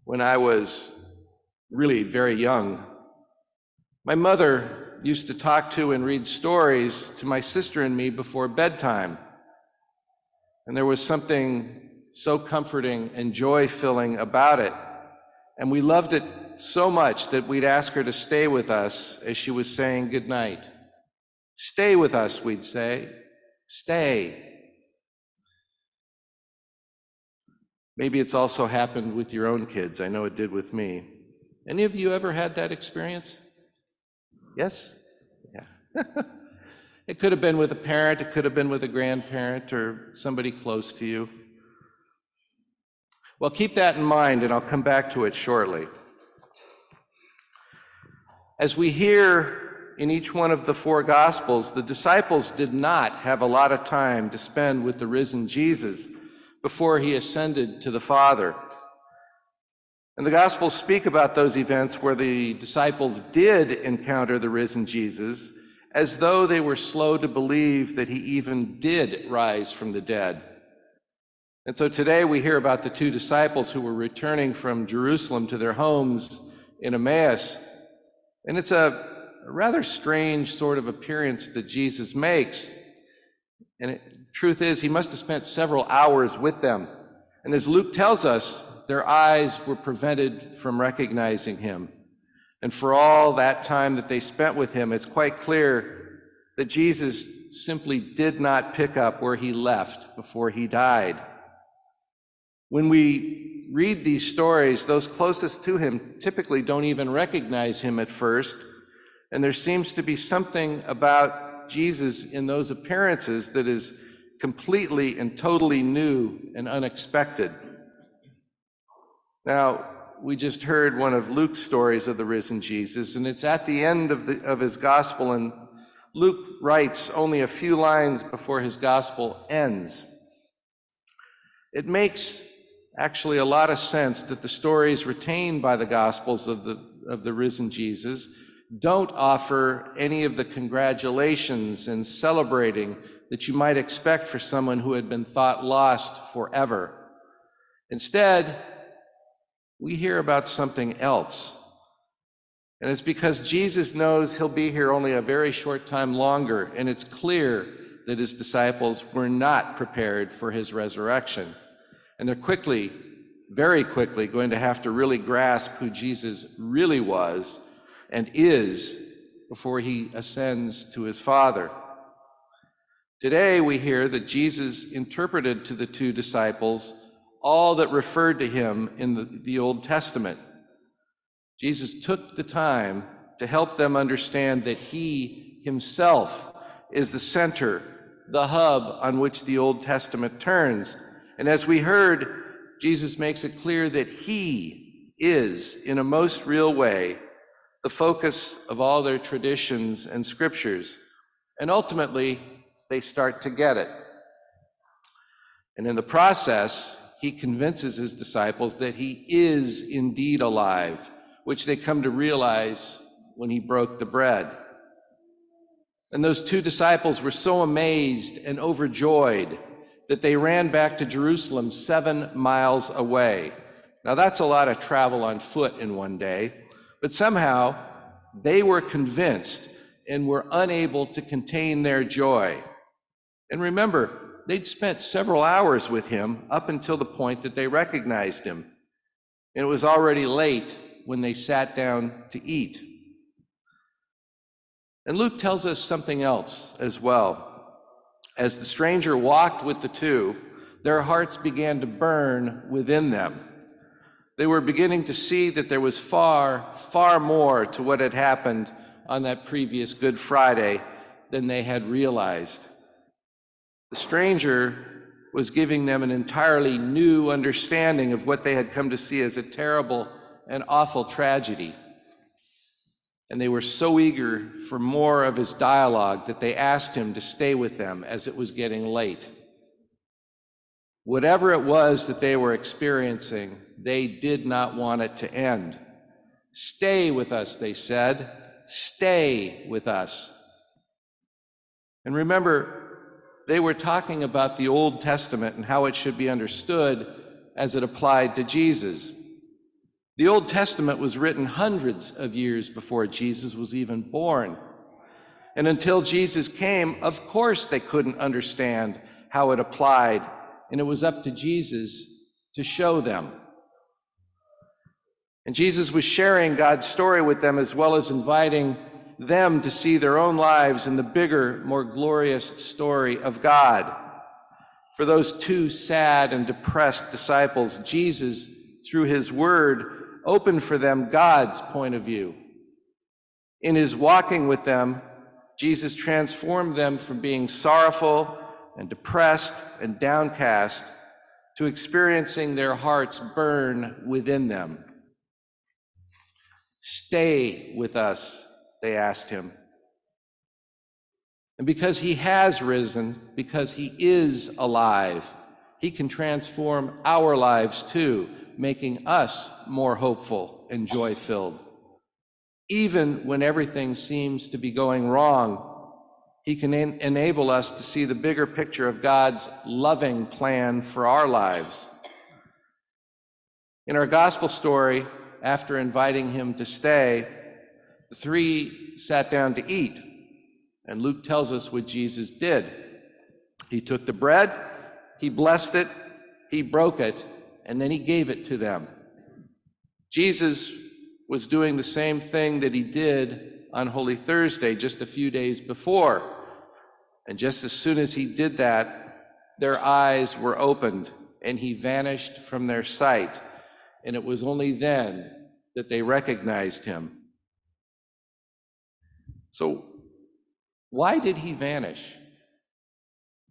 when I was really very young. My mother used to talk to and read stories to my sister and me before bedtime. And there was something so comforting and joy-filling about it. And we loved it so much that we'd ask her to stay with us as she was saying goodnight. Stay with us, we'd say. Stay. Maybe it's also happened with your own kids. I know it did with me. Any of you ever had that experience? Yes? Yeah. It could have been with a parent, it could have been with a grandparent or somebody close to you. Well, keep that in mind, and I'll come back to it shortly. As we hear in each one of the four Gospels, the disciples did not have a lot of time to spend with the risen Jesus before he ascended to the Father. And the Gospels speak about those events where the disciples did encounter the risen Jesus as though they were slow to believe that he even did rise from the dead. And so today we hear about the two disciples who were returning from Jerusalem to their homes in Emmaus. And it's a rather strange sort of appearance that Jesus makes. And truth is, he must have spent several hours with them. And as Luke tells us, their eyes were prevented from recognizing him. And for all that time that they spent with him, it's quite clear that Jesus simply did not pick up where he left before he died. When we read these stories, those closest to him typically don't even recognize him at first. And there seems to be something about Jesus in those appearances that is completely and totally new and unexpected. Now, we just heard one of Luke's stories of the risen Jesus, and it's at the end of his gospel, and Luke writes only a few lines before his gospel ends. It makes actually a lot of sense that the stories retained by the Gospels of the risen Jesus don't offer any of the congratulations and celebrating that you might expect for someone who had been thought lost forever. Instead, we hear about something else. And it's because Jesus knows he'll be here only a very short time longer, and it's clear that his disciples were not prepared for his resurrection. And they're very quickly going to have to really grasp who Jesus really was and is before he ascends to his Father. Today we hear that Jesus interpreted to the two disciples all that referred to him in the Old Testament. Jesus took the time to help them understand that he himself is the center, the hub on which the Old Testament turns. And as we heard, Jesus makes it clear that he is, in a most real way, the focus of all their traditions and scriptures. And ultimately, they start to get it. And in the process, he convinces his disciples that he is indeed alive, which they come to realize when he broke the bread. And those two disciples were so amazed and overjoyed that they ran back to Jerusalem 7 miles away. Now that's a lot of travel on foot in one day, but somehow they were convinced and were unable to contain their joy. And remember, they'd spent several hours with him up until the point that they recognized him. And it was already late when they sat down to eat. And Luke tells us something else as well. As the stranger walked with the two, their hearts began to burn within them. They were beginning to see that there was far, far more to what had happened on that previous Good Friday than they had realized. The stranger was giving them an entirely new understanding of what they had come to see as a terrible and awful tragedy. And they were so eager for more of his dialogue that they asked him to stay with them as it was getting late. Whatever it was that they were experiencing, they did not want it to end. Stay with us, they said. Stay with us. And remember, they were talking about the Old Testament and how it should be understood as it applied to Jesus. The Old Testament was written hundreds of years before Jesus was even born. And until Jesus came, of course they couldn't understand how it applied, and it was up to Jesus to show them. And Jesus was sharing God's story with them, as well as inviting them to see their own lives in the bigger, more glorious story of God. For those two sad and depressed disciples, Jesus, through his word, opened for them God's point of view. In his walking with them, Jesus transformed them from being sorrowful and depressed and downcast to experiencing their hearts burn within them. "Stay with us," they asked him. And because he has risen, because he is alive, he can transform our lives too, making us more hopeful and joy-filled. Even when everything seems to be going wrong, he can enable us to see the bigger picture of God's loving plan for our lives. In our gospel story, after inviting him to stay, the three sat down to eat, and Luke tells us what Jesus did. He took the bread, he blessed it, he broke it, and then he gave it to them. Jesus was doing the same thing that he did on Holy Thursday just a few days before. And just as soon as he did that, their eyes were opened and he vanished from their sight. And it was only then that they recognized him. So why did he vanish?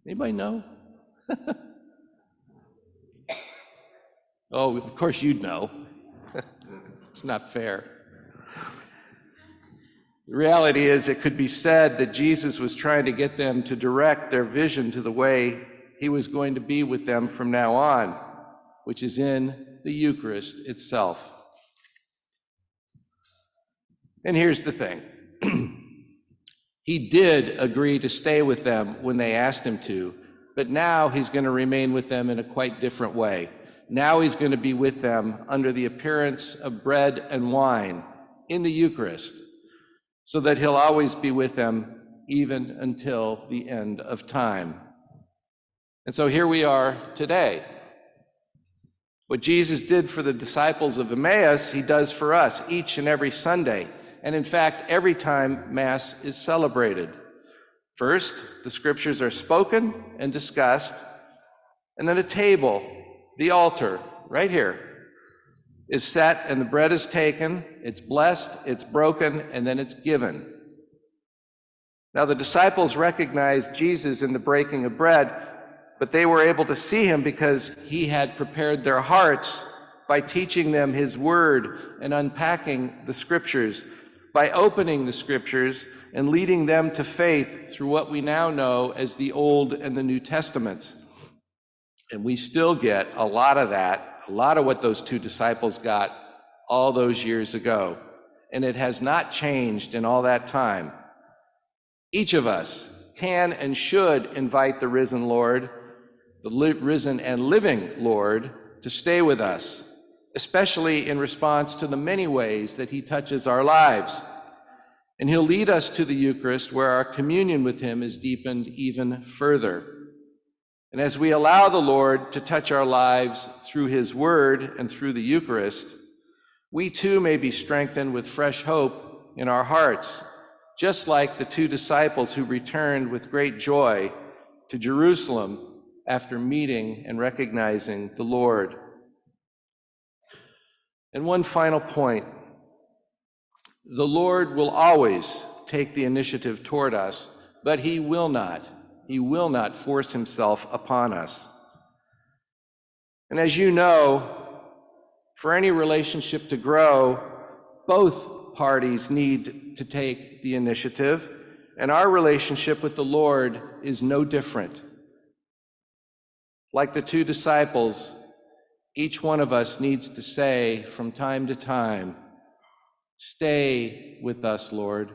Anybody know? Oh, of course you'd know. It's not fair. The reality is, it could be said that Jesus was trying to get them to direct their vision to the way he was going to be with them from now on, which is in the Eucharist itself. And here's the thing. He did agree to stay with them when they asked him to, but now he's going to remain with them in a quite different way. Now he's going to be with them under the appearance of bread and wine in the Eucharist, so that he'll always be with them even until the end of time. And so here we are today. What Jesus did for the disciples of Emmaus, he does for us each and every Sunday, and in fact, every time Mass is celebrated. First, the scriptures are spoken and discussed, and then a table, the altar, right here, is set and the bread is taken, it's blessed, it's broken, and then it's given. Now the disciples recognized Jesus in the breaking of bread, but they were able to see him because he had prepared their hearts by teaching them his word and unpacking the scriptures, by opening the scriptures and leading them to faith through what we now know as the Old and the New Testaments. And we still get a lot of that, a lot of what those two disciples got all those years ago. And it has not changed in all that time. Each of us can and should invite the risen Lord, the risen and living Lord, to stay with us, especially in response to the many ways that he touches our lives. And he'll lead us to the Eucharist, where our communion with him is deepened even further. And as we allow the Lord to touch our lives through his word and through the Eucharist, we too may be strengthened with fresh hope in our hearts, just like the two disciples who returned with great joy to Jerusalem after meeting and recognizing the Lord. And one final point. The Lord will always take the initiative toward us, but he will not force himself upon us. And as you know, for any relationship to grow, both parties need to take the initiative, and our relationship with the Lord is no different. Like the two disciples, each one of us needs to say from time to time, "Stay with us, Lord.